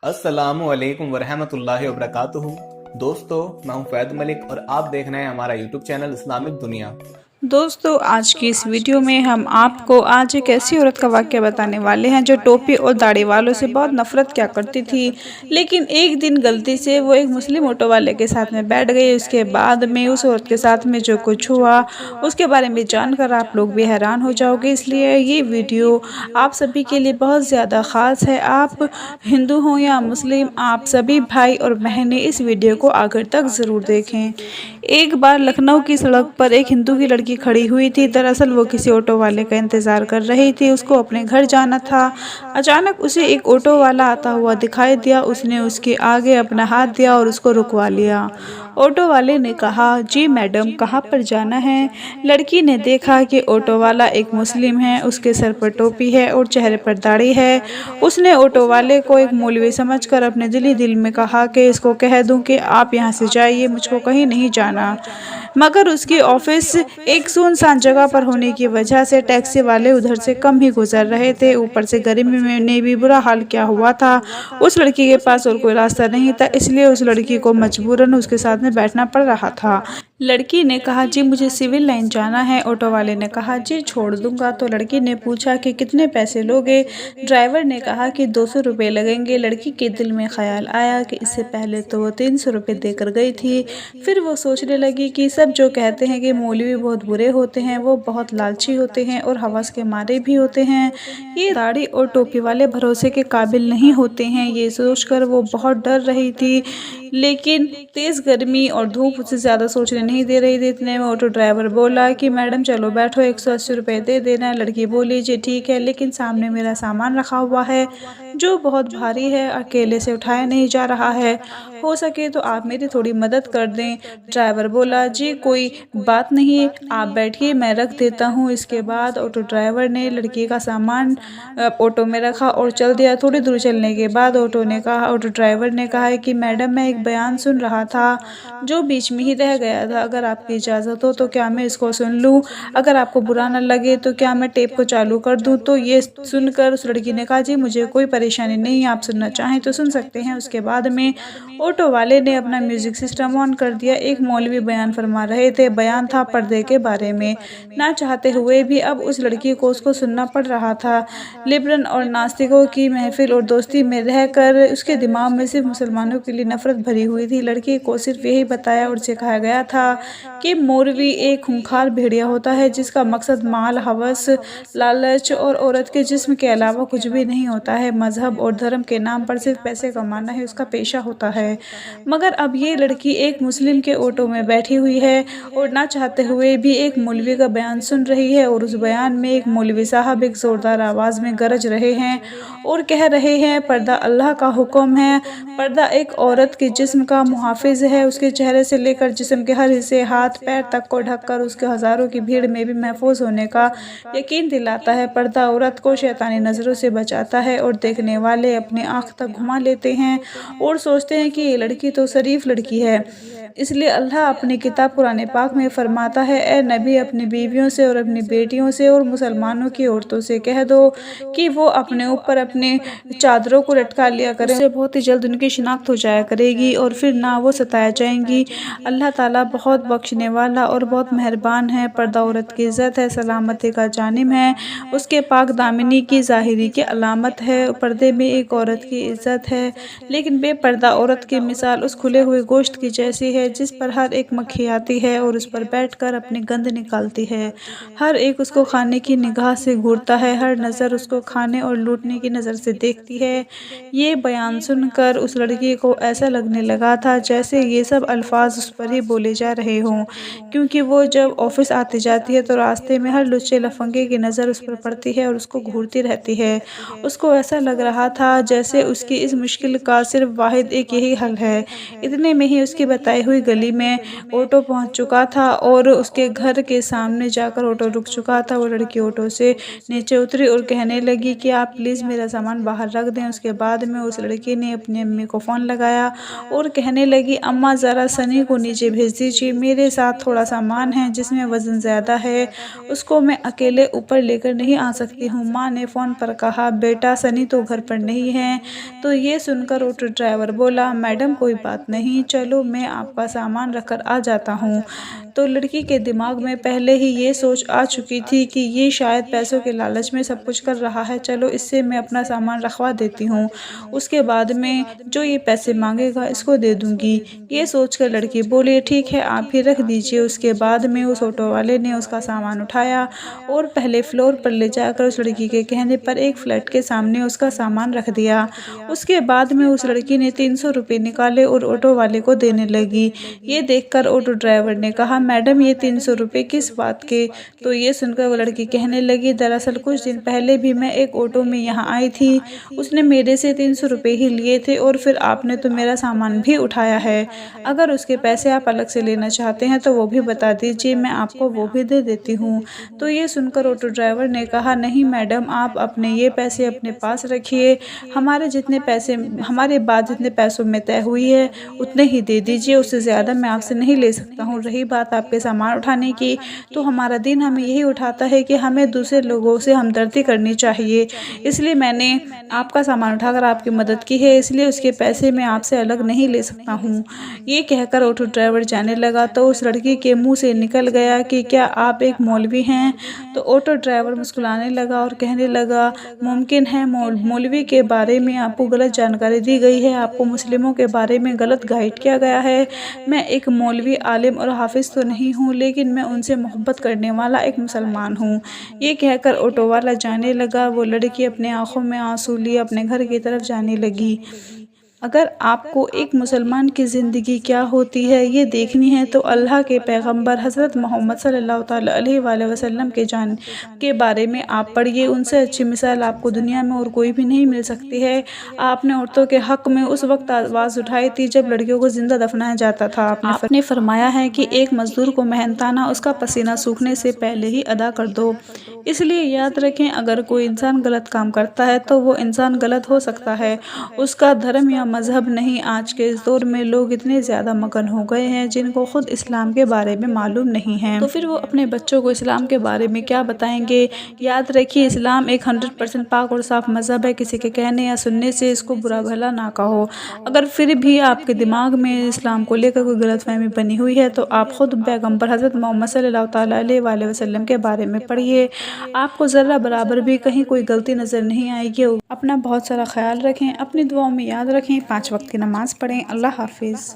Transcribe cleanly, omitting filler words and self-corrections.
अस्सलामुअलैकुम वरहमतुल्लाहि वबरकातुहू। दोस्तों, मैं हूं फैद मलिक और आप देख रहे हैं हमारा यूट्यूब चैनल इस्लामिक दुनिया। दोस्तों, आज की इस वीडियो में हम आपको आज एक ऐसी औरत का वाक़या बताने वाले हैं जो टोपी और दाढ़ी वालों से बहुत नफ़रत किया करती थी। लेकिन एक दिन गलती से वो एक मुस्लिम ऑटो वाले के साथ में बैठ गई। उसके बाद में उस औरत के साथ में जो कुछ हुआ उसके बारे में जानकर आप लोग भी हैरान हो जाओगे। इसलिए ये वीडियो आप सभी के लिए बहुत ज़्यादा ख़ास है। आप हिंदू हों या मुस्लिम, आप सभी भाई और बहनें इस वीडियो को आखिर तक ज़रूर देखें। एक बार लखनऊ की सड़क पर एक हिंदू की लड़की खड़ी हुई थी। दरअसल वो किसी ऑटो वाले का इंतज़ार कर रही थी। उसको अपने घर जाना था। अचानक उसे एक ऑटो वाला आता हुआ दिखाई दिया। उसने उसके आगे अपना हाथ दिया और उसको रुकवा लिया। ऑटो वाले ने कहा, जी मैडम, कहाँ पर जाना है? लड़की ने देखा कि ऑटो वाला एक मुस्लिम है। उसके सर पर टोपी है और चेहरे पर दाढ़ी है। उसने ऑटो वाले को एक मौलवी समझकर अपने दिल में कहा कि इसको कह दूं कि आप यहाँ से जाइए, मुझको कहीं नहीं जाना। मगर उसकी ऑफिस एक सुनसान जगह पर होने की वजह से टैक्सी वाले उधर से कम ही गुजर रहे थे। ऊपर से गर्मी में ने भी बुरा हाल किया हुआ था। उस लड़की के पास और कोई रास्ता नहीं था, इसलिए उस लड़की को मजबूरन उसके साथ में बैठना पड़ रहा था। लड़की ने कहा, जी मुझे सिविल लाइन जाना है। ऑटो वाले ने कहा, जी छोड़ दूंगा। तो लड़की ने पूछा कि कितने पैसे लोगे? ड्राइवर ने कहा कि 200 रुपये लगेंगे। लड़की के दिल में ख्याल आया कि इससे पहले तो वो 300 रुपये देकर गई थी। फिर वो सोचने लगी कि सब जो कहते हैं कि मौलवी बहुत बुरे होते हैं, वो बहुत लालची होते हैं और हवस के मारे भी होते हैं। ये दाढ़ी और टोपी वाले भरोसे के काबिल नहीं होते हैं। ये सोचकर वो बहुत डर रही थी। लेकिन तेज़ गर्मी और धूप उसे ज़्यादा सोचने नहीं दे रही थी। इतने में ऑटो ड्राइवर बोला कि मैडम चलो बैठो, 180 रुपये दे देना। लड़की बोली, जी ठीक है, लेकिन सामने मेरा सामान रखा हुआ है जो बहुत भारी है, अकेले से उठाया नहीं जा रहा है। हो सके तो आप मेरी थोड़ी मदद कर दें। ड्राइवर बोला, जी कोई बात नहीं, आप बैठिए, मैं रख देता हूँ। इसके बाद ऑटो ड्राइवर ने लड़की का सामान ऑटो में रखा और चल दिया। थोड़ी दूर चलने के बाद ऑटो ड्राइवर ने कहा कि मैडम, मैं एक बयान सुन रहा था जो बीच में ही रह गया था। अगर आपकी इजाज़त हो तो क्या मैं इसको सुन लूँ? अगर आपको बुरा न लगे तो क्या मैं टेप को चालू कर दूँ? तो ये सुनकर उस लड़की ने कहा, जी मुझे कोई परेशानी नहीं, आप सुनना चाहें तो सुन सकते हैं। उसके बाद में ऑटो वाले ने अपना म्यूज़िक सिस्टम ऑन कर दिया। एक मौलवी बयान फरमा रहे थे। बयान था पर्दे के बारे में। ना चाहते हुए भी अब उस लड़की को उसको सुनना पड़ रहा था। लिबरल और नास्तिकों की महफिल और दोस्ती में रहकर उसके दिमाग में सिर्फ मुसलमानों के लिए नफरत भरी हुई थी। लड़की को सिर्फ यही बताया और सिखाया गया था कि मौलवी एक खूंखार भेड़िया होता है जिसका मकसद माल, हवस, लालच और औरत के जिस्म के अलावा कुछ भी नहीं होता है। मजहब और धर्म के नाम पर सिर्फ पैसे कमाना ही उसका पेशा होता है। मगर अब ये लड़की एक मुस्लिम के ऑटो में बैठी हुई है और ना चाहते हुए भी एक मौलवी का बयान सुन रही है। और उस बयान में एक मौलवी साहब एक ज़ोरदार आवाज़ में गरज रहे हैं और कह रहे हैं, पर्दा अल्लाह का हुक्म है। पर्दा एक औरत के जिस्म का मुहाफिज है। उसके चेहरे से लेकर जिस्म के हर हिस्से, हाथ पैर तक को ढककर उसके हज़ारों की भीड़ में भी महफूज होने का यकीन दिलाता है। पर्दा औरत को शैतानी नज़रों से बचाता है और देखने वाले अपनी आँख तक घुमा लेते हैं और सोचते हैं कि ये लड़की तो शरीफ लड़की है। इसलिए अल्लाह अपनी किताब कुरान पाक में फरमाता है, ए नबी, अपनी बीवियों से और अपनी बेटियों से और मुसलमानों की औरतों से कह दो कि वो अपने ऊपर अपने चादरों को लटका लिया करें। उससे बहुत ही जल्द उनकी शिनाख्त हो जाया करेगी और फिर ना वो सताया जाएंगी। अल्लाह ताला बहुत बख्शने वाला और बहुत मेहरबान है। पर्दा औरत की इज़्ज़त है, सलामती का जानिम है, उसके पाक दामिनी की ज़ाहिरी की अलामत है। पर्दे में एक औरत की इज़्ज़त है। लेकिन बेपर्दा औरत की मिसाल उस खुले हुए गोश्त की जैसी है जिस पर हर एक मक्खी आती है और उस पर बैठकर अपनी गंध निकालती है। हर एक उसको खाने की निगाह से घूरता है, हर नज़र उसको खाने और लूटने की नज़र से देखती है। ये बयान सुनकर उस लड़की को ऐसा लगने लगा था जैसे ये सब अल्फाज उस पर ही बोले जा रहे हों, क्योंकि वो जब ऑफिस आती जाती है तो रास्ते में हर लुच्चे लफंगे की नज़र उस पर पड़ती है और उसको घूरती रहती है। उसको ऐसा लग रहा था जैसे उसकी इस मुश्किल का सिर्फ वाहिद एक यही हल है। इतने में ही उसकी बताई हुई गली में ऑटो पहुंच चुका था और उसके घर के सामने जाकर ऑटो रुक चुका था। वो लड़की ऑटो से नीचे उतरी और कहने लगी कि आप प्लीज़ मेरा सामान बाहर रख दें। उसके बाद में उस लड़की ने अपनी अम्मी को फ़ोन लगाया और कहने लगी, अम्मा ज़रा सनी को नीचे भेज दीजिए, मेरे साथ थोड़ा सामान है जिसमें वज़न ज़्यादा है, उसको मैं अकेले ऊपर लेकर नहीं आ सकती हूँ। माँ ने फ़ोन पर कहा, बेटा सनी तो घर पर नहीं है। तो ये सुनकर ऑटो ड्राइवर बोला, मैडम कोई बात नहीं, चलो मैं आपका सामान रखकर आ जाता हूँ। तो लड़की के दिमाग में पहले ही ये सोच आ चुकी थी कि ये शायद पैसों के लालच में सब कुछ कर रहा है, चलो इससे मैं अपना सामान रखवा देती हूँ, उसके बाद में जो ये पैसे मांगेगा इसको दे दूँगी। ये सोचकर लड़की बोली, ठीक है आप ही रख दीजिए। उसके बाद में उस ऑटो वाले ने उसका सामान उठाया और पहले फ्लोर पर ले जाकर उस लड़की के कहने पर एक फ्लैट के सामने उसका सामान रख दिया। उसके बाद में उस लड़की ने 300 रुपये निकाले और ऑटो वाले को देने लगी। ये देखकर ऑटो ड्राइवर ने कहा, मैडम ये 300 रुपये किस बात के? तो ये सुनकर वो लड़की कहने लगी, दरअसल कुछ दिन पहले भी मैं एक ऑटो में यहाँ आई थी, उसने मेरे से 300 रुपये ही लिए थे और फिर आपने तो मेरा सामान भी उठाया है। अगर उसके पैसे आप अलग से लेना चाहते हैं तो वो भी बता दीजिए, मैं आपको वो भी दे देती हूँ। तो ये सुनकर ऑटो ड्राइवर ने कहा, नहीं मैडम आप अपने ये पैसे अपने पास रखिए, हमारे बात जितने पैसों में तय हुई है उतने ही दे दीजिए, उससे ज़्यादा मैं आपसे नहीं ले सकता हूँ। रही बात आपके सामान उठाने की, तो हमारा दिन हमें यही उठाता है कि हमें दूसरे लोगों से हमदर्दी करनी चाहिए, इसलिए मैंने आपका सामान उठाकर आपकी मदद की है, इसलिए उसके पैसे मैं आपसे अलग नहीं ले सकता हूँ। ये कहकर ऑटो ड्राइवर जाने लगा तो उस लड़की के मुंह से निकल गया कि क्या आप एक मौलवी हैं? तो ऑटो ड्राइवर मुस्कुराने लगा और कहने लगा, मुमकिन है मौलवी के बारे में आपको गलत जानकारी दी गई है, आपको मुस्लिमों के बारे में गलत गाइड किया गया है। मैं एक मौलवी, आलिम और हाफिज़ तो नहीं हूँ, लेकिन मैं उनसे मोहब्बत करने वाला एक मुसलमान हूँ। ये कहकर ऑटो वाला जाने लगा। वो लड़की अपने आँखों में आंसू लिए अपने घर की तरफ जाने लगी। अगर आपको एक मुसलमान की ज़िंदगी क्या होती है ये देखनी है तो अल्लाह के पैगंबर हज़रत मोहम्मद सल्लल्लाहु ताला अलैहि वसल्लम के बारे में आप पढ़िए। उनसे अच्छी मिसाल आपको दुनिया में और कोई भी नहीं मिल सकती है। आपने औरतों के हक़ में उस वक्त आवाज़ उठाई थी जब लड़कियों को ज़िंदा दफनाया जाता था। आपने फरमाया है कि एक मज़दूर को मेहनताना उसका पसीना सूखने से पहले ही अदा कर दो। इसलिए याद रखें, अगर कोई इंसान गलत काम करता है तो वो इंसान गलत हो सकता है, उसका धर्म या मज़हब नहीं। आज के इस दौर में लोग इतने ज़्यादा मगन हो गए हैं जिनको खुद इस्लाम के बारे में मालूम नहीं है, तो फिर वो अपने बच्चों को इस्लाम के बारे में क्या बताएंगे। याद रखिए, इस्लाम एक 100% पाक और साफ मज़हब है। किसी के कहने या सुनने से इसको बुरा भला ना कहो। अगर फिर भी आपके दिमाग में इस्लाम को लेकर कोई गलतफहमी बनी हुई है तो आप खुद पैगंबर हज़रत मोहम्मद सल्लल्लाहु ताला अलैहि वसल्लम के बारे में पढ़िए, आपको ज़रा बराबर भी कहीं कोई गलती नज़र नहीं आएगी। अपना बहुत सारा ख्याल रखें, अपनी दुआओं में याद रखें, 5 वक्त की नमाज़ पढ़ें। अल्लाह हाफिज़।